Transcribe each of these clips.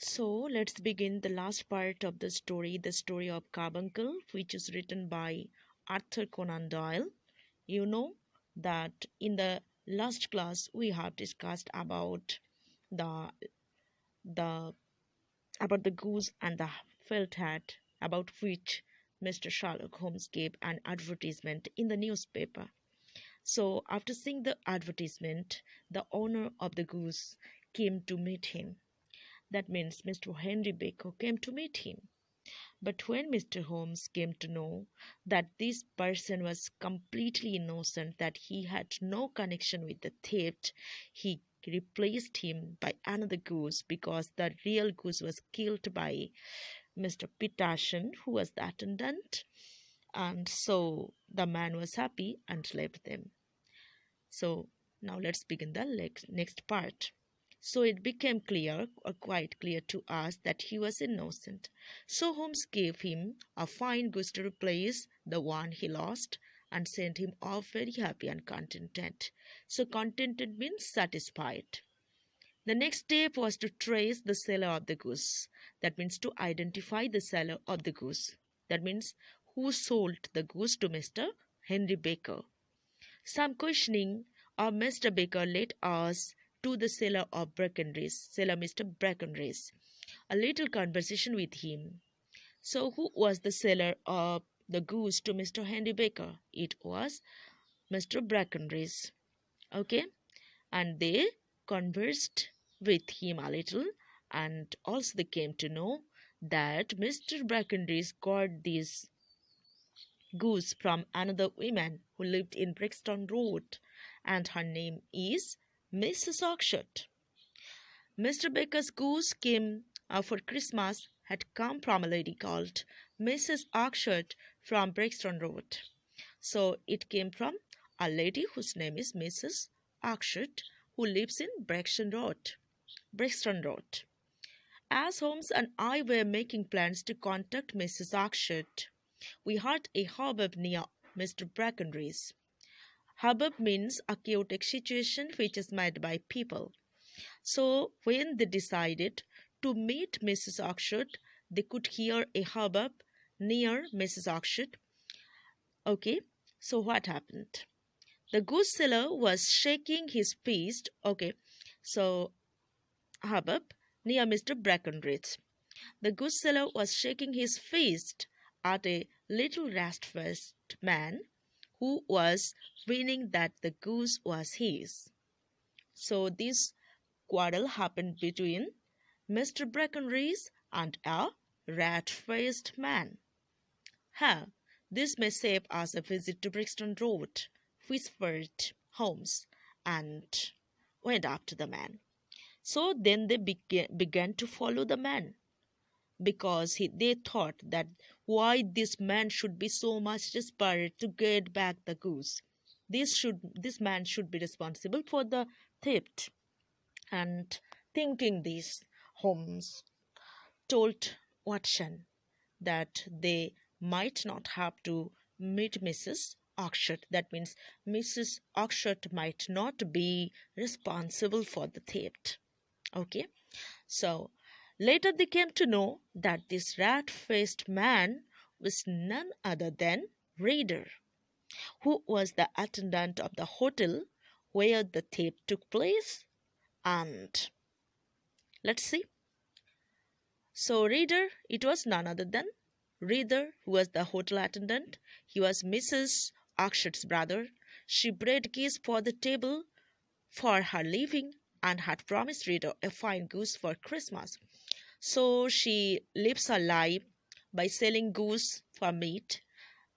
So let's begin the last part of the story of Carbuncle, which is written by Arthur Conan Doyle. You know that in the last class we have discussed the the about the goose and the felt hat, about which Mr. Sherlock Holmes gave an advertisement in the newspaper. So after seeing the advertisement, the owner of the goose came to meet him. That means Mr. Henry Baker came to meet him. But when Mr. Holmes came to know that this person was completely innocent, that he had no connection with the theft, he replaced him by another goose because the real goose was killed by Mr. Peterson, who was the attendant. And so the man was happy and left them. So now let's begin the next part. So it became clear, or quite clear to us, that he was innocent. So Holmes gave him a fine goose to replace the one he lost and sent him off very happy and contented. So contented means satisfied. The next step was to trace the seller of the goose. That means to identify the seller of the goose. That means who sold the goose to Mr. Henry Baker. Some questioning of Mr. Baker led us to the seller of Brackenridge, seller Mr. Brackenridge. A little conversation with him. So who was the seller of the goose to Mr. Henry Baker? It was Mr. Brackenridge. Okay, and they conversed with him a little, and also they came to know that Mr. Brackenridge got this goose from another woman who lived in Brixton Road, and her name is Mrs. Oxford. Mr. Baker's goose came for Christmas had come from a lady called Mrs. Oxford from Brixton Road. So it came from a lady whose name is Mrs. Oxford, who lives in Brixton Road. Brixton Road. As Holmes and I were making plans to contact Mrs. Oxford, we heard a hubbub near Mr. Brackenridge. Hubbub means a chaotic situation which is made by people. So when they decided to meet Mrs. Oxford, they could hear a hubbub near Mrs. Oxford. Okay, so what happened? The goose seller was shaking his fist. Okay, so hubbub near Mr. Brackenridge. The goose seller was shaking his fist at a little rat-faced man who was winning that the goose was his. So this quarrel happened between Mr. Brackenridge and a rat-faced man. "Ha! This may save us a visit to Brixton Road," whispered Holmes, and went up to the man. So then they began to follow the man, because they thought that why this man should be so much desperate to get back the goose. This man should be responsible for the theft. And thinking this, Holmes told Watson that they might not have to meet Mrs. Oxford. That means Mrs. Oxford might not be responsible for the theft. Okay, so later they came to know that this rat-faced man was none other than Reader, who was the attendant of the hotel where the theft took place. And let's see. So Reader, it was none other than Reader, who was the hotel attendant. He was Mrs. Oxford's brother. She bred geese for the table for her living and had promised Reader a fine goose for Christmas. So she lives her life by selling goose for meat,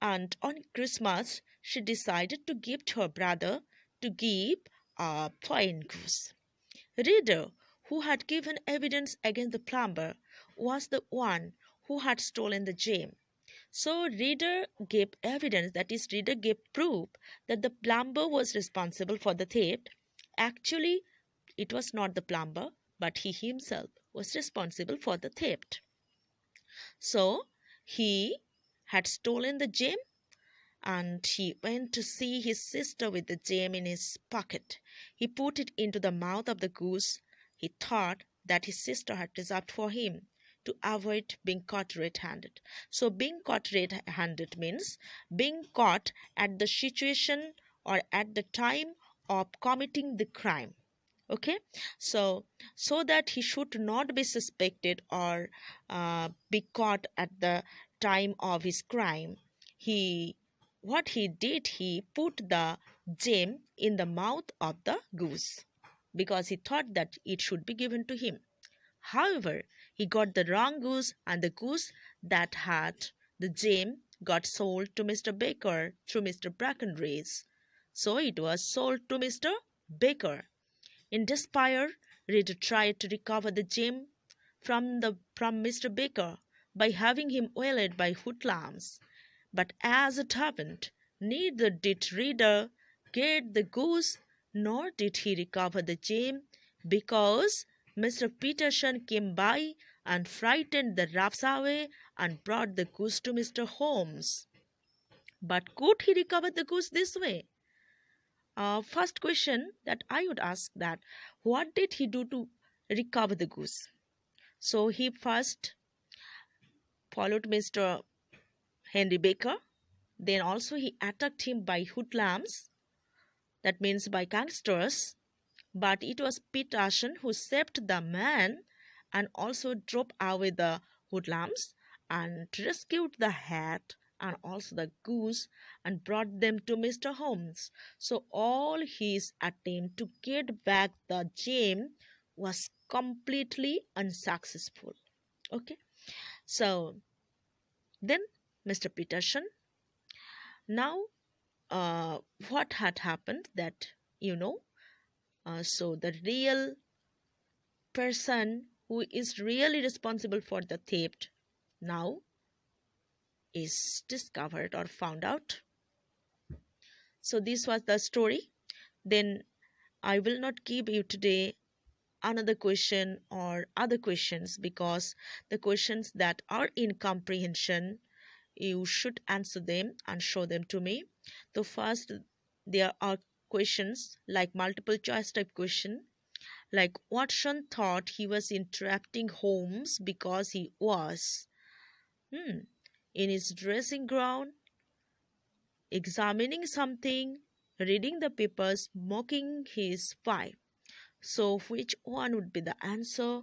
and on Christmas she decided to gift her brother to give a fine goose. Reader, who had given evidence against the plumber, was the one who had stolen the gem. So Reader gave evidence, that is, Reader gave proof that the plumber was responsible for the theft. Actually, it was not the plumber, but he himself was responsible for the theft. So he had stolen the gem, and he went to see his sister with the gem in his pocket. He put it into the mouth of the goose. He thought that his sister had reserved for him to avoid being caught red-handed. So being caught red-handed means being caught at the situation or at the time of committing the crime. Okay, so that he should not be suspected or be caught at the time of his crime, he what he did, he put the gem in the mouth of the goose because he thought that it should be given to him. However, he got the wrong goose, and the goose that had the gem got sold to Mr. Baker through Mr. Brackenridge. So it was sold to Mr. Baker. In despair, Reader tried to recover the gem from Mr. Baker by having him waylaid by hoodlums. But as it happened, neither did Reader get the goose nor did he recover the gem because Mr. Peterson came by and frightened the rats away and brought the goose to Mr. Holmes. But could he recover the goose this way? First question that I would ask that what did he do to recover the goose? So he first followed Mr. Henry Baker. Then also he attacked him by hoodlums, that means by gangsters. But it was Peterson who saved the man and also drove away the hoodlums and rescued the hat and also the goose and brought them to Mr. Holmes. So all his attempt to get back the gem was completely unsuccessful. Okay, so then Mr. Peterson, now what had happened that you know so the real person who is really responsible for the theft now is discovered or found out. So this was the story. Then I will not give you today another question or other questions because the questions that are in comprehension, you should answer them and show them to me. So first, there are questions like multiple choice type question, like Watson thought he was interrupting Holmes because he was in his dressing gown, examining something, reading the papers, smoking his pipe. So which one would be the answer?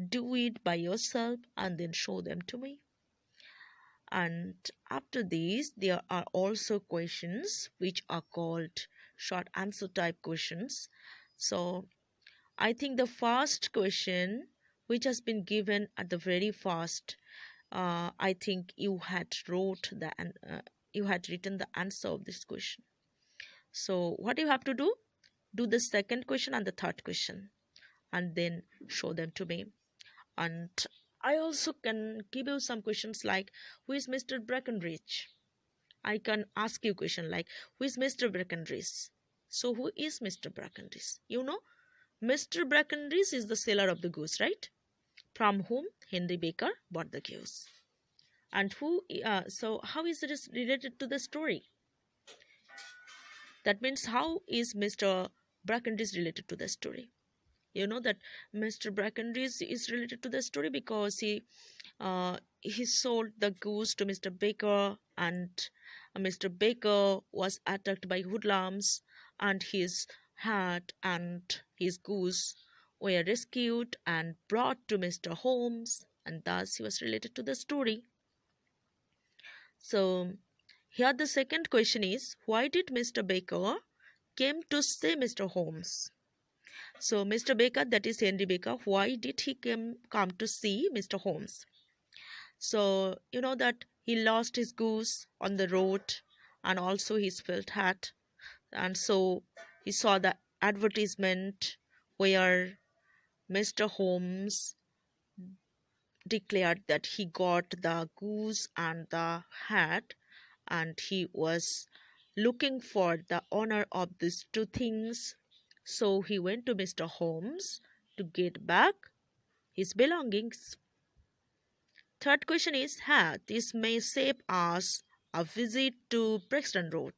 Do it by yourself and then show them to me. And after these, there are also questions which are called short answer type questions. So I think the first question which has been given at the very first, I think you had you had written the answer of this question. So what you have to do? Do the second question and the third question and then show them to me. And I also can give you some questions like who is Mr. Breckenridge? I can ask you a question like who is Mr. Breckenridge? So who is Mr. Breckenridge? You know, Mr. Breckenridge is the seller of the goose, right? From whom Henry Baker bought the goose. And so how is it related to the story? That means how is Mr. Breckenridge related to the story? You know that Mr. Breckenridge is related to the story because he sold the goose to Mr. Baker, and Mr. Baker was attacked by hoodlums, and his hat and his goose were rescued and brought to Mr. Holmes, and thus he was related to the story. So here the second question is, why did Mr. Baker came to see Mr. Holmes? So Mr. Baker, that is Henry Baker, why did he come to see Mr. Holmes? So you know that he lost his goose on the road and also his felt hat, and so he saw the advertisement where Mr. Holmes declared that he got the goose and the hat, and he was looking for the owner of these two things. So he went to Mr. Holmes to get back his belongings. Third question is, this may save us a visit to Brixton Road.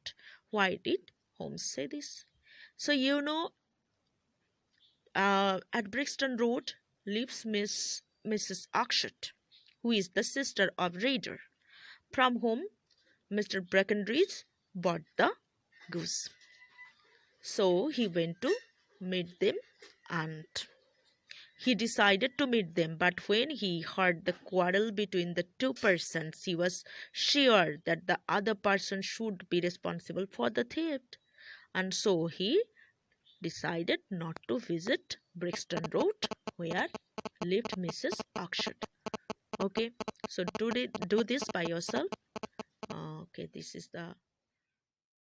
Why did Holmes say this? So you know, at Brixton Road, lives Mrs. Akshat, who is the sister of Raider, from whom Mr. Breckenridge bought the goose. So he went to meet them, and he decided to meet them. But when he heard the quarrel between the two persons, he was sure that the other person should be responsible for the theft. And so he decided not to visit Brixton Road, where lived Mrs. Akshat. Okay, so do this by yourself. Okay, this is the